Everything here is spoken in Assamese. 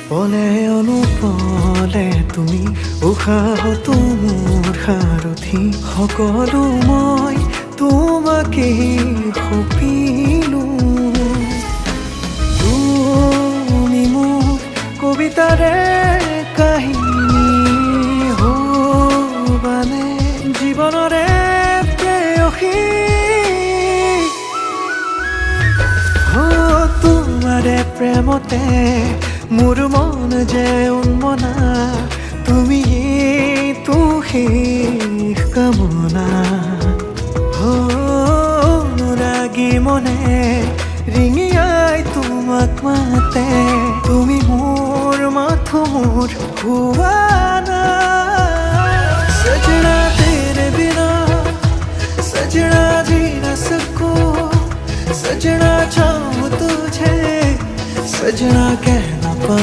পলে অনুপলে তুমি উশাহতো মোৰ সাৰথি সকলো মই তোমাকেই সপিলো তুমি মোৰ কবিতাৰে কাহিনী হবানে জীৱনৰে প্ৰেয়সী তোমাৰে প্ৰেমতে মোৰ মন যে উন্মনা তুমি তো শেষ কামনা অনুৰাগী মনে ৰিঙিয়াই তোমাক মাতে তুমি মোৰ মাথো মোৰ হুৱানা সজনা তেৰে বিনা सजना जी न सको सजना चाहूं तुझे सजना कहना पा